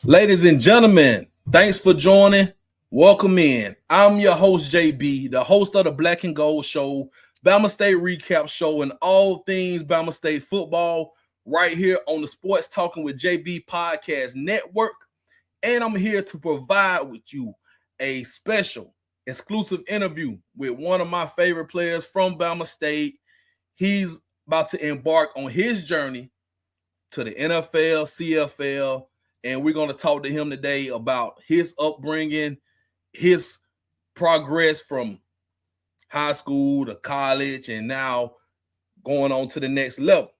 Ladies and gentlemen, thanks for joining. Welcome in. I'm your host, JB, the host of the Black and Gold Show, Bama State Recap Show, and all things Bama State football right here on the Sports Talking with JB Podcast Network. And I'm here to provide with you a special exclusive interview with one of my favorite players from Bama State. He's about to embark on his journey to the NFL, CFL, and we're going to talk to him today about his upbringing, his progress from high school to college, and now going on to the next level.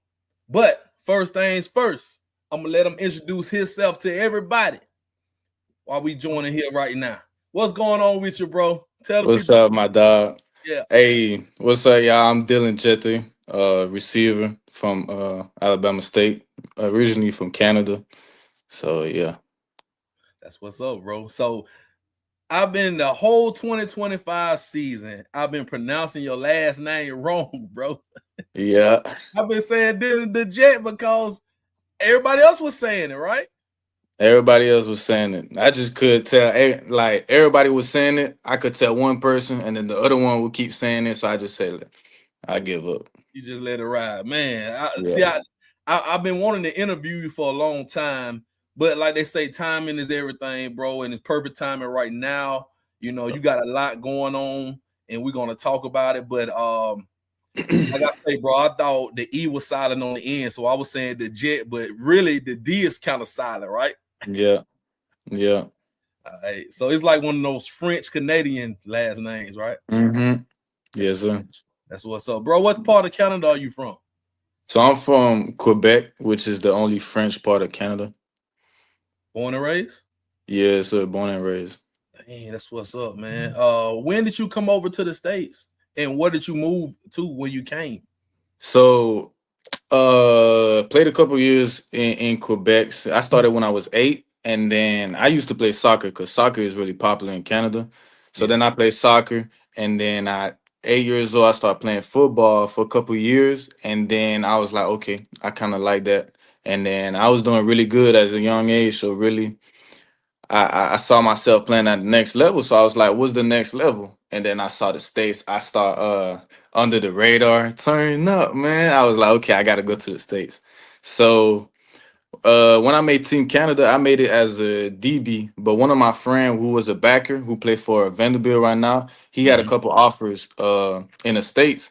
But first things first, I'm going to let him introduce himself to everybody while we joining here right now. What's going on with you, bro? Tell the What's people. up, my dog? Yeah. Hey, what's up, y'all? I'm Djete, receiver from Alabama State, originally from Canada. So yeah. That's what's up, bro. So I've been the whole 2025 season, I've been pronouncing your last name wrong, bro. Yeah. I've been saying the Jet because everybody else was saying it, right? Everybody else was saying it. I just could tell, like everybody was saying it. I could tell one person, and then the other one would keep saying it. So I just said, I give up. You just let it ride, man. Yeah. I've been wanting to interview you for a long time, but like they say, timing is everything, bro, and it's perfect timing right now. You know, you got a lot going on, and we're gonna talk about it. But like I say, bro, I thought the E was silent on the end, so I was saying the Jet, but really the D is kind of silent, right? Yeah. Yeah. So it's like one of those French Canadian last names, right? Mm-hmm. That's Yes, sir. that's what's up, bro. What part of Canada are you from? So I'm from Quebec, which is the only French part of Canada. Born and raised? Yeah, so born and raised. Dang, that's what's up, man. When did you come over to the States? And where did you move to when you came? So played a couple years in Quebec. So I started when I was 8, and then I used to play soccer because soccer is really popular in Canada. So Yeah. then I played soccer, and then at 8 years old I started playing football for a couple years, and then I was like, okay, I kind of like that. And then I was doing really good as a young age, so really I saw myself playing at the next level. So I was like, what's the next level? And then I saw the States. I start under the radar, turning up, man. I was like, okay, I gotta go to the States. So when I made Team Canada, I made it as a DB. But one of my friend who was a backer who played for Vanderbilt right now, he had a Mm-hmm. couple offers in the States.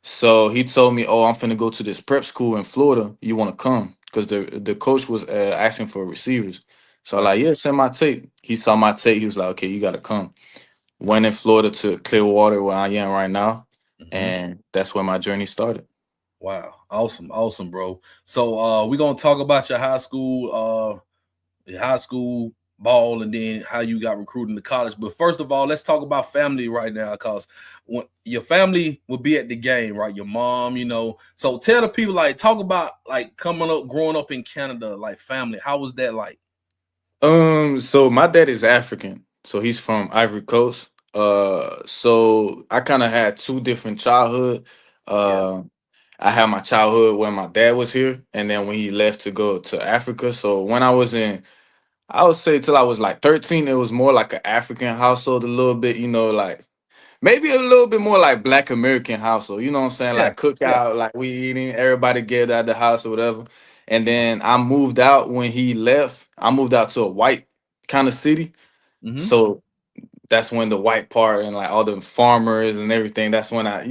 So he told me, "Oh, I'm finna go to this prep school in Florida. You want to come?" Because the coach was asking for receivers. So I Right. like, yeah, send my tape. He saw my tape. He was like, okay, you got to come. Went in Florida to Clearwater, where I am right now, Mm-hmm. and that's where my journey started. Wow. Awesome. Awesome, bro. So we're gonna talk about your high school ball and then how you got recruited to college. But first of all, let's talk about family right now, because when your family will be at the game, right? Your mom, you know. So tell the people, like, talk about like coming up, growing up in Canada, like family. How was that like? So my dad is African, so he's from Ivory Coast. So I kind of had two different childhood. Yeah. Uh, I had my childhood when my dad was here, and then when he left to go to Africa. So when I was in, I would say till I was like 13, it was more like an African household, a little bit, like maybe a little bit more like Black American household. You know what I'm saying? Yeah. Like Yeah. cookout, like we eating, everybody get out the house or whatever. And then I moved out when he left. I moved out to a white kind of city. Mm-hmm. So that's when the white part and like all the farmers and everything. That's when I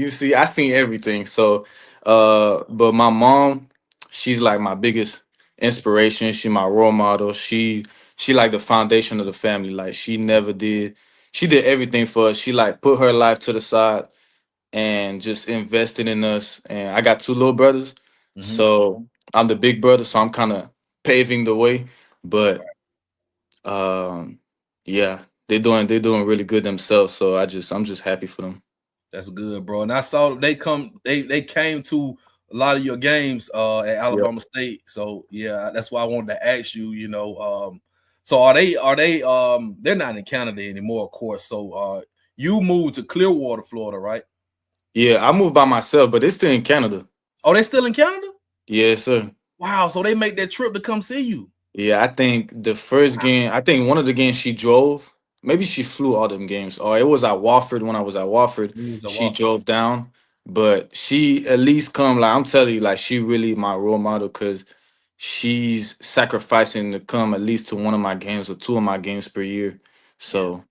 seen everything. So but my mom, she's like my biggest inspiration. She my role model. She like the foundation of the family. Like she did everything for us. She like put her life to the side and just invested in us. And I got two little brothers. Mm-hmm. So I'm the big brother, so I'm kind of paving the way. But um, yeah, they're doing really good themselves. So I'm just happy for them. That's good, bro. And I saw they came to a lot of your games at Yep. Alabama State. So yeah, that's why I wanted to ask you, so are they they're not in Canada anymore, of course. So you moved to Clearwater, Florida, right? Yeah, I moved by myself, but it's still in Canada. Oh, they still in Canada? Yes, sir. Wow, so they make that trip to come see you. Yeah, I think the first game, I think one of the games she drove, maybe she flew all them games, or it was at Wofford when I was at Wofford. He was a She Wofford. drove down, but she at least come like I'm telling you, like she really my role model because she's sacrificing to come at least to one of my games or two of my games per year. Yeah. So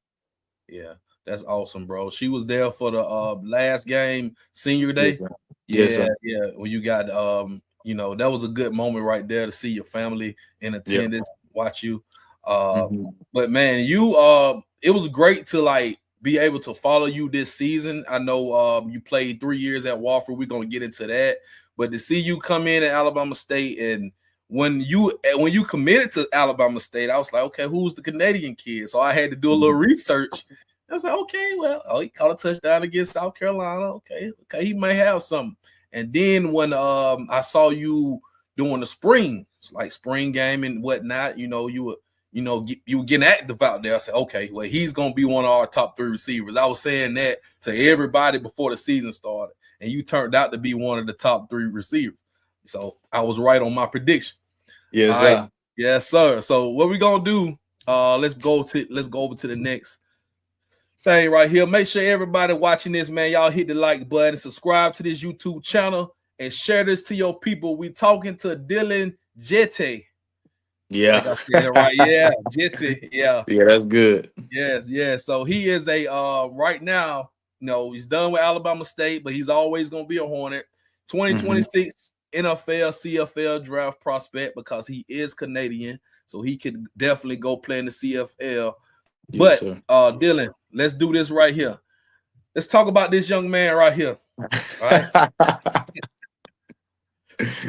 Yeah, that's awesome, bro. She was there for the last game, senior yes, day. sir. Yes, Yeah, sir. yeah. When you got that was a good moment right there to see your family in Yeah. attendance, watch you. Uh, Hmm. but man, you it was great to like be able to follow you this season. I know you played 3 years at Wofford. We're gonna get into that, but to see you come in at Alabama State and when you committed to Alabama State, I was like, okay, who's the Canadian kid? So I had to do a little research. I was like, okay, well, oh, he caught a touchdown against South Carolina. Okay, he may have something. And then when I saw you doing the spring, like spring game and whatnot, you were getting active out there. I said, okay, well, he's gonna be one of our top 3 receivers. I was saying that to everybody before the season started, and you turned out to be one of the top 3 receivers. So I was right on my prediction. Yes, All right. sir. Yes, sir. So what we gonna do? Let's go over to the next thing right here. Make sure everybody watching this, man, y'all hit the like button, subscribe to this YouTube channel, and share this to your people. We talking to Dylan Djete. Think Yeah. I said it right. Yeah, Djete. Yeah. Yeah, that's good. Yes. So he is a right now, he's done with Alabama State, but he's always gonna be a Hornet. Hmm. 2026 NFL, CFL draft prospect because he is Canadian, so he could definitely go play in the CFL. Yes, But sir. Dylan, let's do this right here. Let's talk about this young man right here. All right.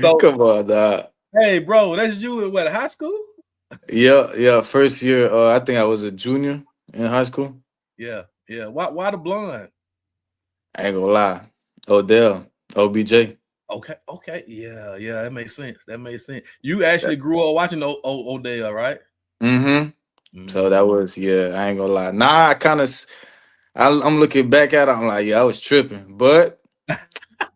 So, Come on, dog. hey, bro, that's you in what high school? Yeah, yeah. First year, I think I was a junior in high school. Yeah. Why the blonde? I ain't gonna lie. Odell, OBJ. Okay. Yeah, that makes sense. You actually grew up watching Odell, right? Mm-hmm. So that Mm, was yeah. I ain't gonna lie. Nah, I kind of. I'm looking back at it. I'm like, yeah, I was tripping, but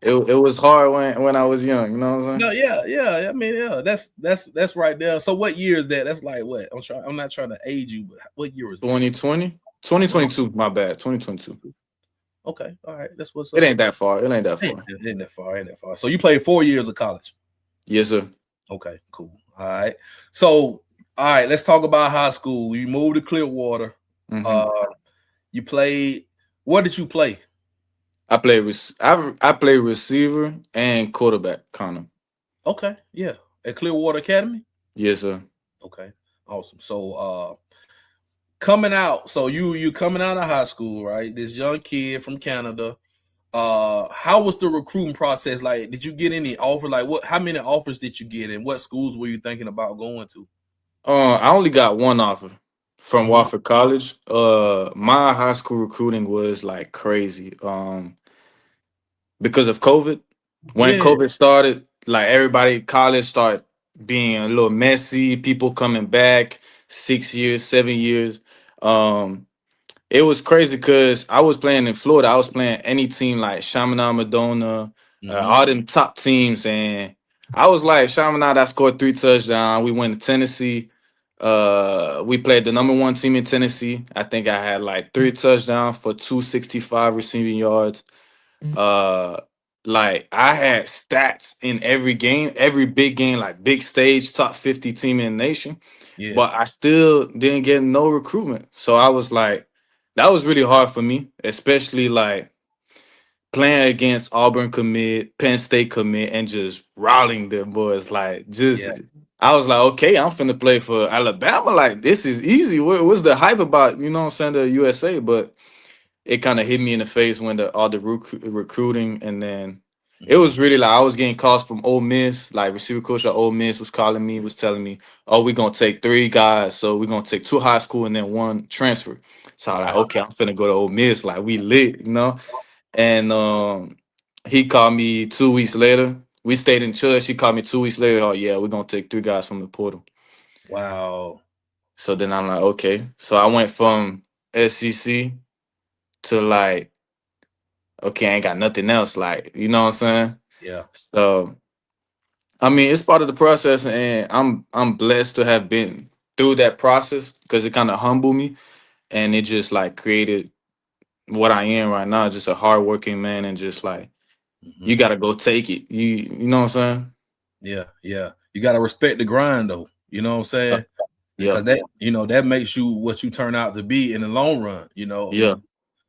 it was hard when I was young. You know what I'm no, saying? yeah. I mean, yeah, that's right there. So what year is that? That's like what? I'm not trying to age you, but what year is that? 2020, 20. 2022. My bad. 2022. Okay, all right, that's what's It up. ain't that far. It ain't that Ain't, far. ain't that far, ain't that far. So you played 4 years of college. Yes, sir. Okay, cool. All right. So, all right, let's talk about high school. You moved to Clearwater. Mm-hmm. Uh, you played. What did you play? I play receiver and quarterback, kind of. Okay, yeah, at Clearwater Academy. Yes, sir. Okay, awesome. So, coming out. So you coming out of high school, right? This young kid from Canada. How was the recruiting process like? Did you get any offer? Like, what? How many offers did you get, and what schools were you thinking about going to? I only got one offer from Mhm. Wofford College. My high school recruiting was like crazy. Because of COVID. When Yeah, COVID started, like everybody college started being a little messy. People coming back 6 years, 7 years. Um, it was crazy because I was playing in Florida. I was playing any team like Chaminade, Madonna, hmm all them top teams, and I was like Chaminade. I scored 3 touchdowns. We went to Tennessee. We played the number one team in Tennessee. I think I had like 3 touchdowns for 265 receiving yards. Uh, like I had stats in every game, every big game, like big stage, top 50 team in the nation, yeah, but I still didn't get no recruitment. So I was like, that was really hard for me, especially like playing against Auburn commit, Penn State commit, and just routing them boys. Like, yeah, just I was like, okay, I'm finna play for Alabama. Like, this is easy. What's the hype about? You know what I'm saying? The USA, but it kind of hit me in the face when all the recruiting, and then it hmm was really like I was getting calls from Ole Miss, like receiver coach at Ole Miss was calling me, was telling me, "Oh, we're gonna take 3 guys, so we're gonna take 2 high school and then 1 transfer." So I'm like, right, okay, I'm finna go to Ole Miss, like we lit, you know. And he called me 2 weeks later. We stayed in church. He called me 2 weeks later. Oh yeah, we're gonna take 3 guys from the portal. wow, So then I'm like, okay. So I went from SEC to like okay, I ain't got nothing else. Like, you know what I'm saying? yeah, So I mean, it's part of the process, and I'm blessed to have been through that process because it kind of humbled me, and it just like created what I am right now, just a hardworking man, and just like Hmm. you got to go take it. You know what I'm saying? Yeah, yeah. You got to respect the grind, though. You know what I'm Yeah, saying? yeah, Because that makes you what you turn out to be in the long run. yeah.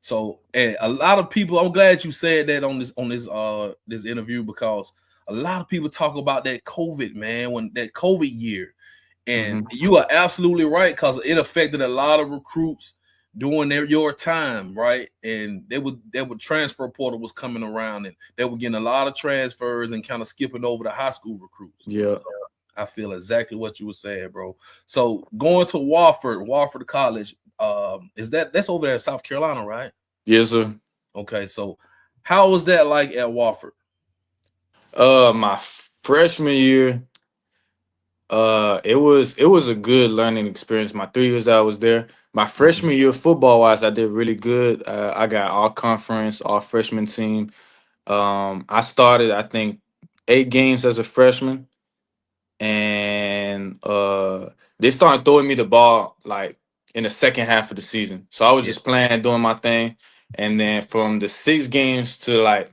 So, and a lot of people, I'm glad you said that on this interview, because a lot of people talk about that COVID, man, when that COVID year. And Hmm. you are absolutely right, because it affected a lot of recruits during your time, right? And they would transfer portal was coming around, and they were getting a lot of transfers and kind of skipping over the high school recruits. Yeah. So I feel exactly what you were saying, bro. So going to Wofford College, that's over there in South Carolina, right? Yes, sir. Okay, so how was that like at Wofford? My freshman year, it was a good learning experience. My 3 years that I was there. My Mhm. freshman year, football wise, I did really good. I got all conference, all freshman team. I started, I think, 8 games as a freshman, and they started throwing me the ball like in the second half of the season. So I was Yeah. just playing, doing my thing, and then from the 6 games to like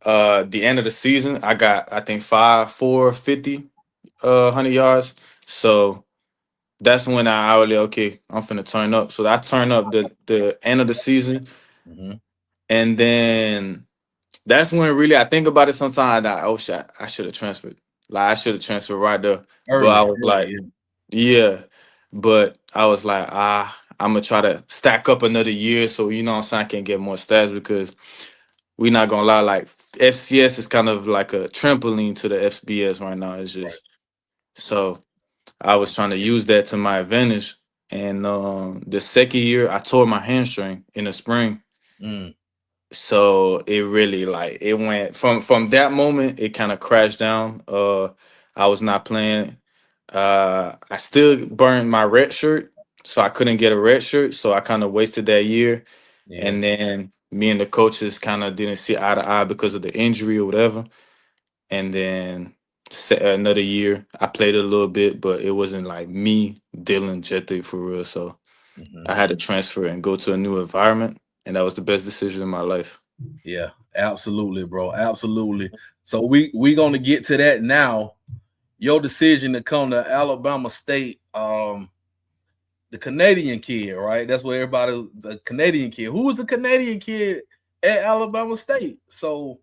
the end of the season, I got I think 5, 4, 50, 100 yards. So that's when I really okay, I'm finna turn up. So I turn up the end of the season, Hmm. and then that's when really I think about it. Sometimes I oh shit, I should have transferred. Like I should have transferred right there. But I Early, was early, like, yeah. yeah. But I was like, I'm gonna try to stack up another year, so you know what I'm saying, I can get more stats because we not gonna lie, like FCS is kind of like a trampoline to the FBS right now. It's Right. just so I was trying to use that to my advantage. And the second year, I tore my hamstring in the spring. Mm. So it really like it went from that moment. It kind of crashed down. I was not playing. I still burned my red shirt, so I couldn't get a red shirt. So I kind of wasted that year. Yeah. And then me and the coaches kind of didn't see eye to eye because of the injury or whatever. And then another year, I played a little bit, but it wasn't like me dealing Jete for real. So Hmm. I had to transfer and go to a new environment, and that was the best decision in my life. Yeah, absolutely, bro. Absolutely. So we gonna get to that now. Your decision to come to Alabama State, the Canadian kid, right? That's where everybody, the Canadian kid. Who was the Canadian kid at Alabama State? So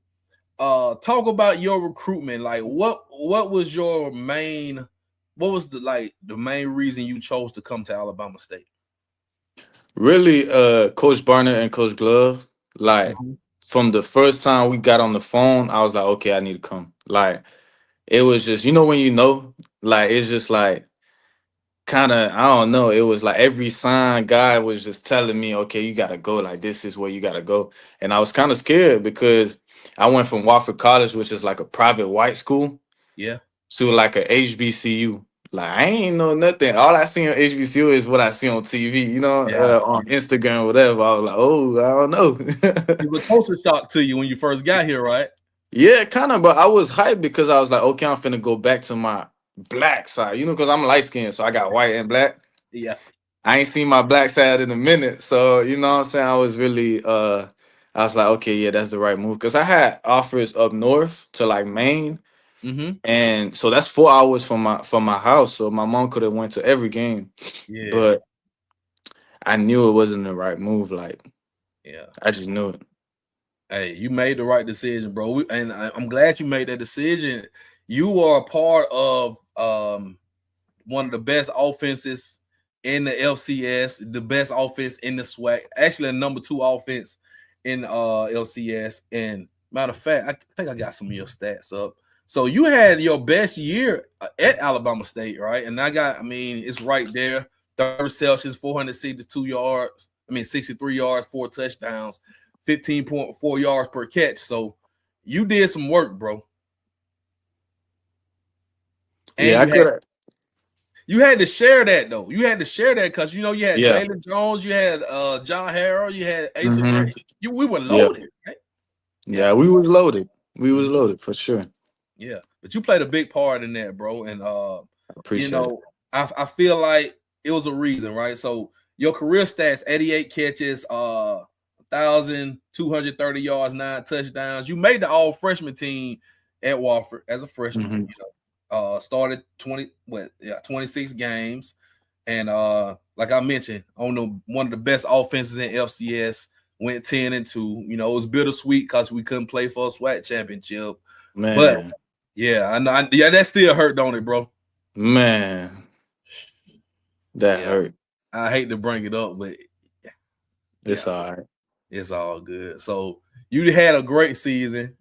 talk about your recruitment. Like what was your main what was the main reason you chose to come to Alabama State? Really, Coach Barner and Coach Glove, like Mm-hmm. from the first time we got on the phone, I was like, okay, I need to come. Like it was just, you know, when you know, like it's just like kind of, I don't know. It was like every sign guy was just telling me, okay, you gotta go. Like this is where you gotta go, and I was kind of scared because I went from Wofford College, which is like a private white school, Yeah. to like a HBCU. Like I ain't know nothing. All I see on HBCU is what I see on TV, you know, Yeah. on Instagram, whatever. I was like, oh, I don't know. It was a culture shock to you when you first got here, right? Yeah, kind of, but I was hyped because I was like, okay, I'm finna go back to my black side, you know, because I'm light skinned, so I got white and black. Yeah. I ain't seen my black side in a minute. So, you know what I'm saying? I was really I was like, okay, yeah, that's the right move. Cause I had offers up north to like Maine. Mm-hmm. And so that's 4 hours from my house. So my mom could have went to every game. Yeah. But I knew it wasn't the right move. Like Yeah. I just knew it. Hey, you made the right decision, bro. I'm glad you made that decision. You are a part of one of the best offenses in the FCS, the best offense in the SWAC, actually a number 2 offense in LCS. And matter of fact, I think I got some of your stats up. So you had your best year at Alabama State, right? And I mean, it's right there. 30 receptions, 462 yards. I mean, 63 yards, 4 touchdowns, 15.4 yards per catch. So you did some work, bro. And Yeah, I could have. you had to share that though. You had to share that because you had Yeah. Jalen Jones, you had John Harrell, you had Asa Hmm. Gray. We were Yeah. loaded, right? Yeah, Yeah, we was loaded. We was mhm, loaded for sure. yeah. but you played a big part in that, bro. And I you appreciate it. know, I feel like it was a reason, right? So your career stats: 88 catches, 1,230 yards, 9 touchdowns. You made the all freshman team at Wofford as a freshman. Mm-hmm. Started 26 games, and like I mentioned, on one of the best offenses in FCS. Went 10-2. You know, it was bittersweet because we couldn't play for a SWAC championship. But Man, yeah, I know. Yeah, that still hurt, don't it, bro? man, that Yeah, hurt. I hate to bring it up, but It's yeah, all right. it's all good. So you had a great season,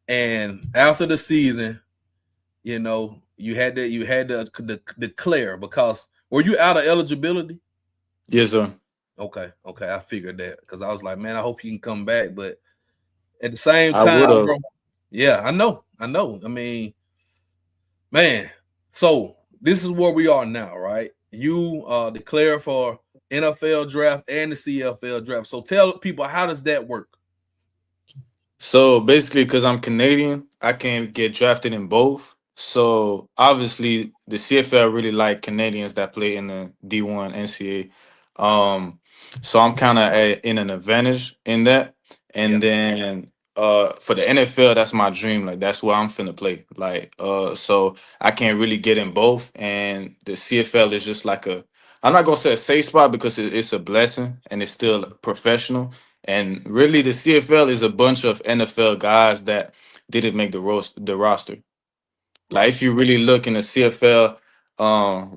and after the season, you know, you had to declare, because were you out of eligibility? Yes, sir. Okay, I figured that, because I was like, man, I hope he can come back, but at the same I would time, have. bro, yeah, I know. I mean, man, so this is where we are now, right? You declare for NFL draft and the CFL draft. So tell people, how does that work? So basically, because I'm Canadian, I can get drafted in both. So obviously, the CFL really like Canadians that play in the D1 NCAA. So I'm kind of in an advantage in that. Yeah, And then for the NFL, that's my dream. Like that's where I'm finna play. Like so I can't really get in both. And the CFL is just like a. I'm not gonna say a safe spot because it's a blessing and it's still professional, and really, the CFL is a bunch of NFL guys that didn't make the roster. Like right. if you really look in the CFL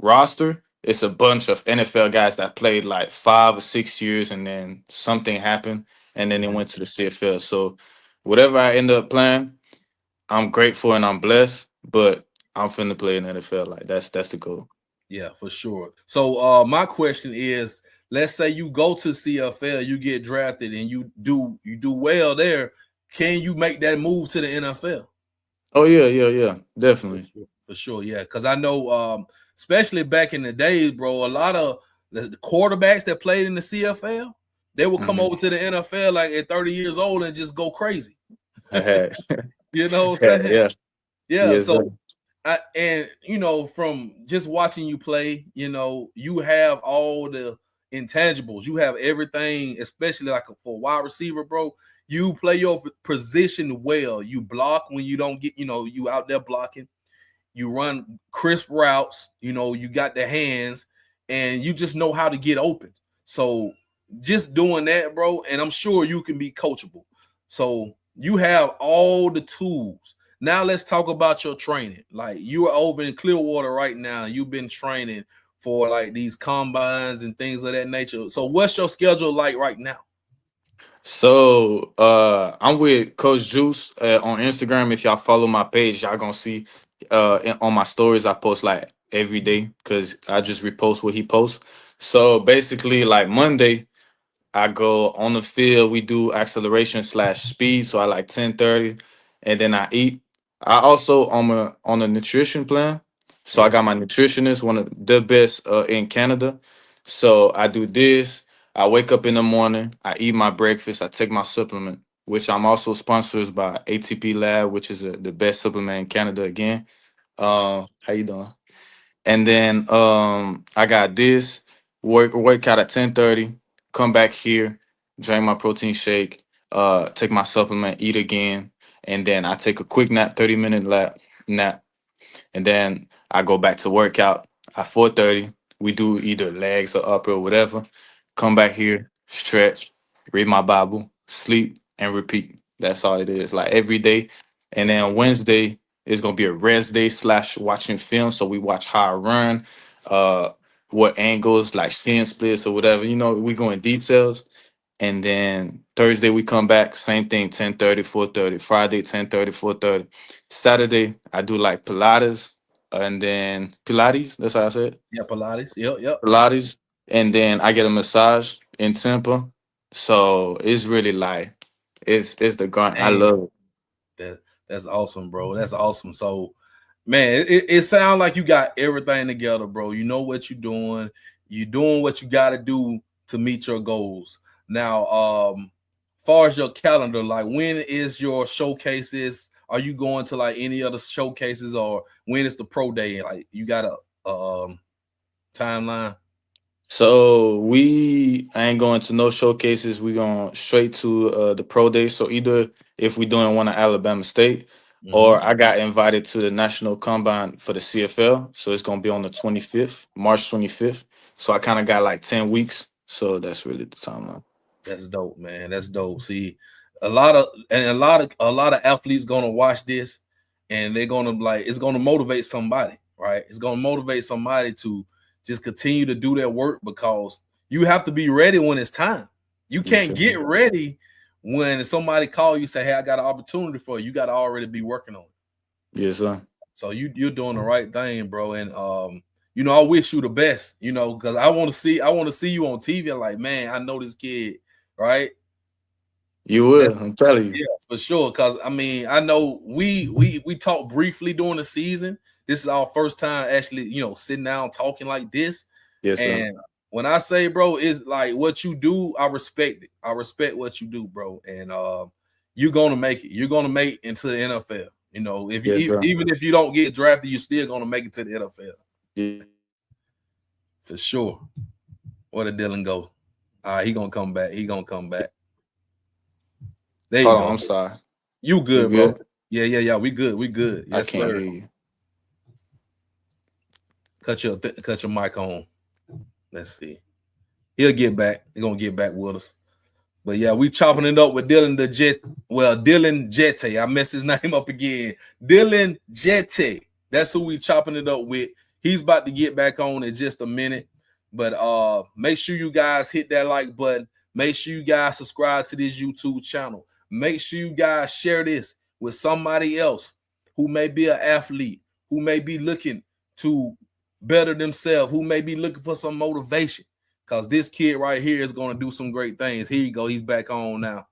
roster, it's a bunch of NFL guys that played like 5 or 6 years, and then something happened, and then they Mhm. went to the CFL. So whatever I end up playing, I'm grateful and I'm blessed. But I'm finna play in the NFL. Like that's the goal. Yeah, for sure. So my question is, let's say you go to CFL, you get drafted, and you do well there. Can you make that move to the NFL? Oh yeah, definitely. For sure, yeah. Because I know, especially back in the days, bro, a lot of the quarterbacks that played in the CFL, they will come Hmm. over to the NFL like at 30 years old and just go crazy. I had, You know what I'm saying? yeah, Yeah. yes sir. So, from just watching you play, you have all the intangibles. You have everything, especially like for a wide receiver, bro. You play your position well. You block when you don't get, you out there blocking. You run crisp routes, you got the hands, and you just know how to get open. So just doing that, bro, and I'm sure you can be coachable. So you have all the tools. Now let's talk about your training. Like, you are over in Clearwater right now. You've been training for like these combines and things of that nature. So what's your schedule like right now? So I'm with Coach Juice on Instagram. If y'all follow my page, y'all gonna see on my stories I post like every day because I just repost what he posts. So basically, like Monday, I go on the field. We do acceleration slash speed. So I like 10:30, and then I eat. I also on a nutrition plan. So I Okay. got my nutritionist, one of the best in Canada. So I do this. I wake up in the morning. I eat my breakfast. I take my supplement, which I'm also sponsored by ATP Lab, which is the best supplement in Canada. Again, how you doing? And then I got this workout at 10:30, come back here, drink my protein shake, take my supplement, eat again, and then I take a quick nap, 30-minute nap, and then I go back to workout at 4:30. We do either legs or upper or whatever. Come back here, stretch, read my Bible, sleep, and repeat. That's all it is. Like every day. And then Wednesday is gonna be a rest day slash watching film. So we watch how I run, uh, what angles, like shin splits or whatever. We go in details. And then Thursday we come back, same thing, 10:30, 4:30. Friday, 10:30, 4:30. Saturday, I do like Pilates and then Pilates, that's how I said it. Yeah, Pilates. Yep. Pilates. And then I get a massage in Tampa. So it's really like it's the grind. I And love it. that's awesome, bro. That's awesome. So, man, it sounds like you got everything together, bro. You know what you're doing. You're doing what you got to do to meet your goals. Now, far as your calendar, like, when is your showcases? Are you going to like any other showcases, or when is the pro day? Like you got a timeline? So we ain't going to no showcases. We going straight to the pro day. So either if we doing one at Alabama State, Mm-hmm. or I got invited to the national combine for the CFL. So it's gonna be on the 25th, March 25th. So I kind of got like 10 weeks. So that's really the timeline. That's dope, man. That's dope. See, a lot of athletes gonna watch this, and they're gonna like it's gonna motivate somebody, right? It's gonna motivate somebody to just continue to do their work because you have to be ready when it's time. You You can't feel me? get ready when somebody call you say, "Hey, I got an opportunity for you." You got to already be working on it. Yes, sir. So you're doing the right thing, bro. And I wish you the best, because I want to see you on TV. Like, man, I know this kid, right? You That, will. I'm telling you. yeah, for sure. Cause I mean, I know we talked briefly during the season. This is our first time actually, sitting down talking like this. Yes, sir. And when I say, bro, it's like what you do, I respect it. I respect what you do, bro. And you're gonna make it. You're gonna make it into the NFL. If Yes, you sir. even if you don't get drafted, you're still gonna make it to the NFL Yeah. for sure. Where did Dylan go? All right, he gonna come back. He gonna come back. There you Hold on. go. I'm sorry. You You good, bro? good? Yeah. We good. We good. I Yes, can't sir. hear you. Cut your mic on. Let's see. He'll get back. He's gonna get back with us. But yeah, we chopping it up with Dylan the Jet. Well, Dylan Djete. I messed his name up again. Dylan Djete. That's who we chopping it up with. He's about to get back on in just a minute. But make sure you guys hit that like button. Make sure you guys subscribe to this YouTube channel. Make sure you guys share this with somebody else who may be an athlete, who may be looking to better themselves, who may be looking for some motivation. Because this kid right here is going to do some great things. Here you go. He's back on now.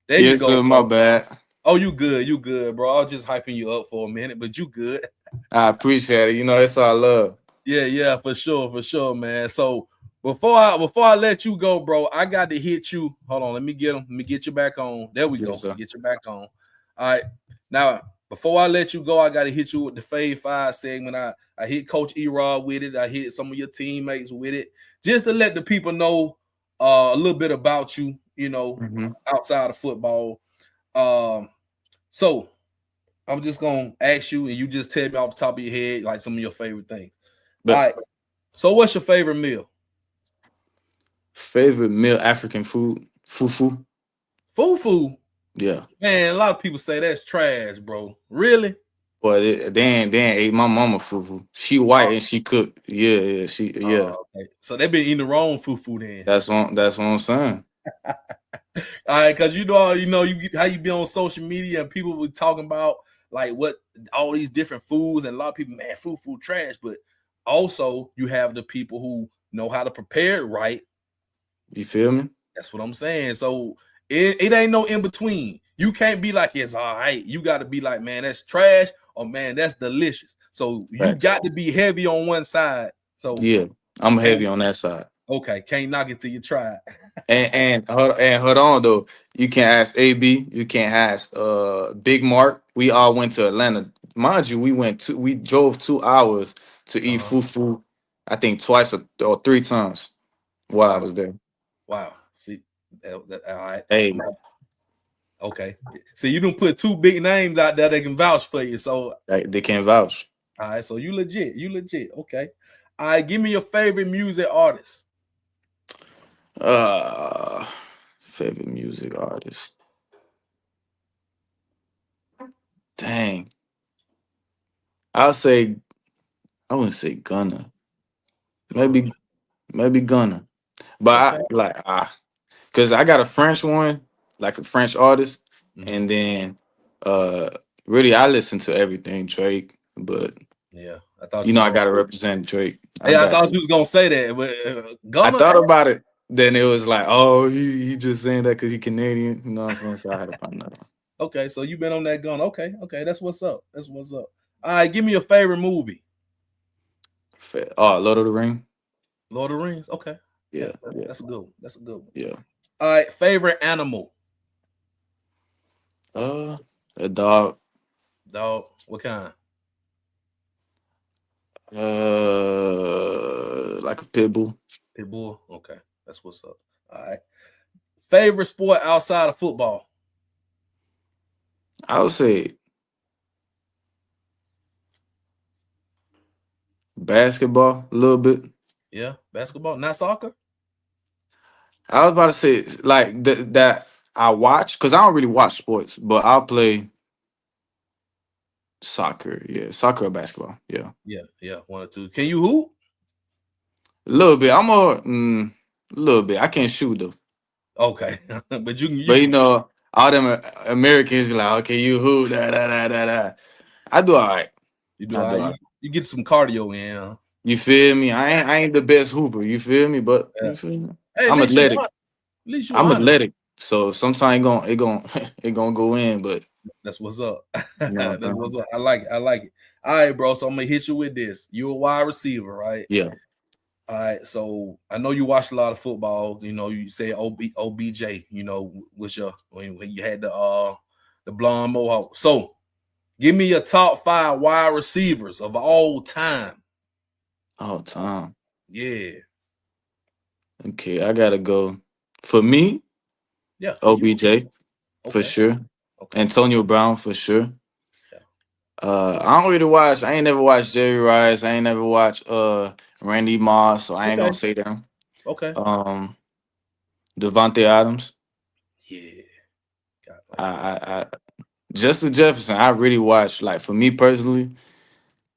There you Yes, go, sir. My bro. bad. Oh, you good. You good, bro. I was just hyping you up for a minute, but you good. I appreciate it. You know, it's all love. Yeah, for sure, man. So before I let you go, bro, I got to hit you. Hold on, let me get him. Let me get you back on. There we Yes, go. sir. Get you back on. All right. Now, before I let you go, I got to hit you with the Fave 5 segment. I hit Coach E-Rod with it. I hit some of your teammates with it. Just to let the people know a little bit about you, Mm-hmm. outside of football. So I'm just gonna ask you, and you just tell me off the top of your head, like some of your favorite things. All But right. So what's your favorite meal? favorite meal, African food, fufu. Fufu. Yeah. Man, a lot of people say that's trash, bro. Really? But they ain't ate my mama fufu. She white and she cooked. Yeah. Yeah. Okay. So they been eating the wrong fufu then. That's what I'm saying. All right, because how you be on social media and people be talking about like what all these different foods, and a lot of people, man, food trash. But also you have the people who know how to prepare it right. You feel me? That's what I'm saying. So it ain't no in between. You can't be like, it's all right. You got to be like, man, that's trash, or man, that's delicious. So you Facts. got to be heavy on one side. So Yeah. I'm can't heavy on that side. can't knock it till you try it. And hold on though. You can't ask AB. You can't ask Big Mark. We all went to Atlanta. Mind you, we drove 2 hours to eat Uh-huh. fufu. I think twice or 3 times while I Wow, was there. wow. See, all right. Hey, Okay. See, you don't put two big names out there that can vouch for you. So, they can vouch. all right. So you legit. You legit. Okay. All right. Give me your favorite music artist. Uh, favorite music artist. Dang, I'll say I wouldn't say Gunna. Gunna. Maybe Gunna. But Okay. cause I got a French one, like a French artist, Mhm. and then uh, really I listen to everything Drake, but Yeah. I thought you you know was I gonna. gotta represent Drake. I Yeah, I got thought you to. was gonna say that, but I Gunna. thought about it. Then it was like, oh, he just saying that because he Canadian. You know what I'm saying? So I had to find that. Okay, so you been on that Gunna. Okay, that's what's up. That's what's up. All right, give me your favorite movie. Oh, Lord of the Ring. Lord of the Rings. Okay, Yeah, yeah, that's a good one. That's a good one. yeah. All right, favorite animal. Uh, a dog. Dog. What kind? Like a pit bull. Pit bull. Okay, that's what's up. All right. Favorite sport outside of football? I would say basketball a little bit. Yeah, basketball, not soccer. I was about to say like that I watch because I don't really watch sports, but I'll play soccer. Yeah, soccer or basketball. Yeah, Yeah, one or two. Can you hoop? a little bit. A little bit. I can't shoot though, Okay, but you but you can know all them Americans be like, okay, you who da da da da da. I do all right. you do I all do right. all You, right. you get some cardio in. Huh? You feel me? I ain't the best hooper. You feel me? But Yeah. you feel me? Hey, at I'm least you athletic. honest. At least you I'm honest. athletic. So sometimes it gon' it gonna go in, but That's what's up. you know That's what I'm what's saying? up. I like it. I like it. All right, bro. So I'm gonna hit you with this. You a wide receiver, right? Yeah. All right. So I know you watched a lot of football. You know, you say OBJ. You know, was your when you had the blonde mohawk. So give me your top 5 wide receivers of all time. All time. Yeah, Okay, I gotta go. For me, yeah, for you. OBJ for Okay, sure. okay. Antonio Brown for sure. Yeah. I don't really watch. I ain't never watched Jerry Rice. I ain't never watched Randy Moss. So I ain't Okay, gonna say them. okay. Um, Devontae Adams. Yeah, got I, like that. I, I Justin Jefferson. I really watch. Like for me personally.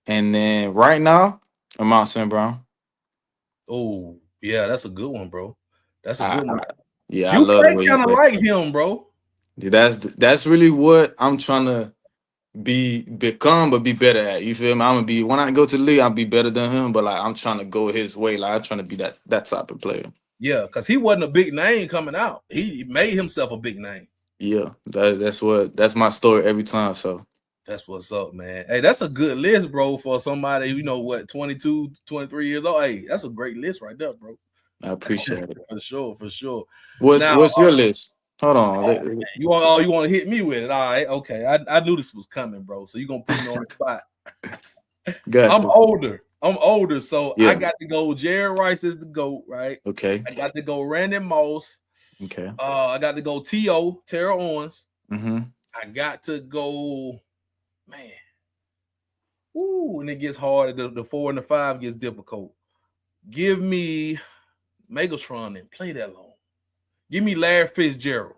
And then right now, Amount St. Brown. Oh, yeah, that's a good one, bro. That's a I, good I one. yeah, I You love the play way he kind of plays. like him, bro. That's really what I'm trying to become, but be better at. You feel me? I'm gonna be when I go to the league, I'll be better than him. But like I'm trying to go his way. Like I'm trying to be that type of player. Yeah, because he wasn't a big name coming out. He made himself a big name. Yeah, that's my story every time. So That's what's up, man. Hey, that's a good list, bro, for somebody, 22, 23 years old. Hey, that's a great list right there, bro. I appreciate it. For sure, for sure. What's Now, what's your list? Hold on. you want to hit me with it. All right, okay. I knew this was coming, bro. So you're gonna put me on the spot. I'm Gotcha. older. I'm older, so I Yeah. got to go. Jerry Rice is the GOAT, right? Okay. I got to go Randy Moss. Okay. I got to go T.O. Terrell Owens. Mm-hmm. I got to go, man. Ooh, and it gets hard. The 4 and the 5 gets difficult. Give me Megatron and play that long. Give me Larry Fitzgerald.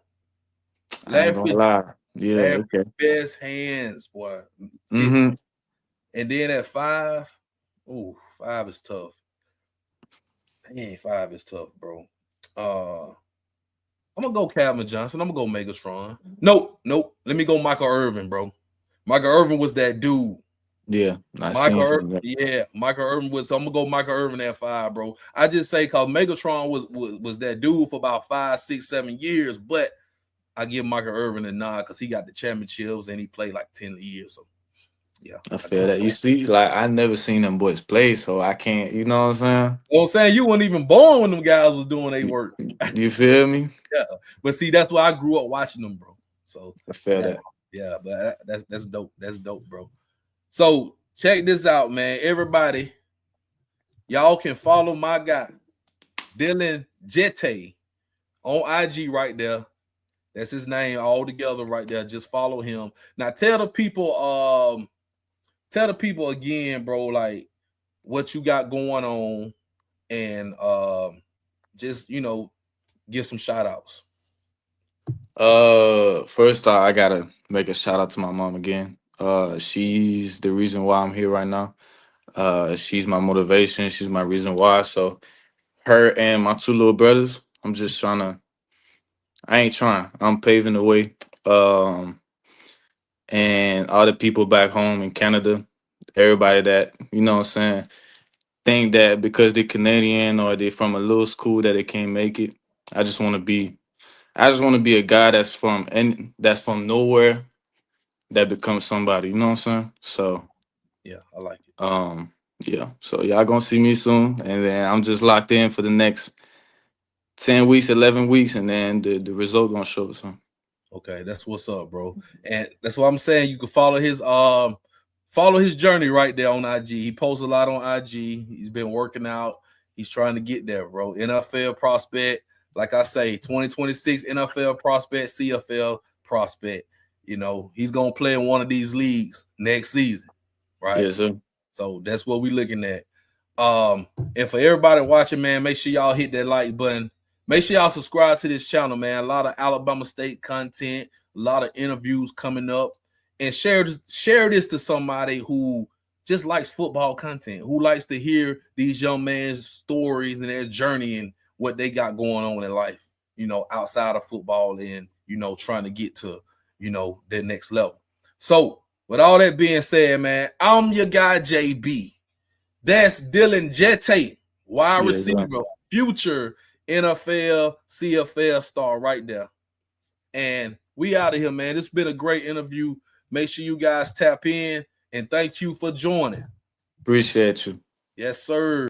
I ain't Larry gonna Fitz, lie. Yeah. Larry Okay. best hands, boy. Fitz. Mm-hmm. And then at 5, ooh, 5 is tough. Dang, 5 is tough, bro. I'm gonna go Calvin Johnson. I'm gonna go Megatron. Nope. Let me go Michael Irvin, bro. Michael Irvin was that dude. Yeah. I seen something. Michael Irvin was. So I'm gonna go Michael Irvin at 5, bro. I just say because Megatron was that dude for about 5, 6, 7 years, but I give Michael Irvin a nod because he got the championships and he played like 10 years. So yeah, I I got feel that. You that. see, like I never seen them boys play, so I can't. You know what I'm You know what I'm saying? You weren't even born when them guys was doing their saying? work. You feel me? Yeah, but see, that's why I grew up watching them, bro. So I feel yeah, that. yeah, but that's dope. That's dope, bro. So check this out, man. Everybody, y'all can follow my guy, Dylan Djete, on IG right there. That's his name all together right there. Just follow him. Now tell the people again, bro, like what you got going on and just give some shout outs. First off, I gotta make a shout out to my mom again. She's the reason why I'm here right now. She's my motivation. She's my reason why. So her and my two little brothers, I'm just trying to. I ain't trying. I'm paving the way. And all the people back home in Canada, everybody that what I'm saying, think that because they're Canadian or they from a little school that they can't make it. I just want to be. I just want to be a guy that's from nowhere that becomes somebody. You know what I'm saying? So, Yeah, I like it. um, yeah. So y'all gonna see me soon, and then I'm just locked in for the next 10 weeks, 11 weeks, and then the result gonna show. So Okay, that's what's up, bro. And that's what I'm saying. You can follow his journey right there on IG. He posts a lot on IG. He's been working out. He's trying to get there, bro. NFL prospect, like I say, 2026 NFL prospect, CFL prospect. You know, he's gonna play in one of these leagues next season, right? Yes, sir. So that's what we're looking at. And for everybody watching, man, make sure y'all hit that like button. Make sure y'all subscribe to this channel, man. A lot of Alabama State content, a lot of interviews coming up. And share this to somebody who just likes football content, who likes to hear these young men's stories and their journey and what they got going on in life, you know, outside of football and, you know, trying to get to, you know, their next level. So with all that being said, man, I'm your guy, JB. That's Dylan Djete, wide receiver, future NFL, CFL star right there. And we out of here, man. It's been a great interview. Make sure you guys tap in, and thank you for joining. Appreciate you. Yes, sir.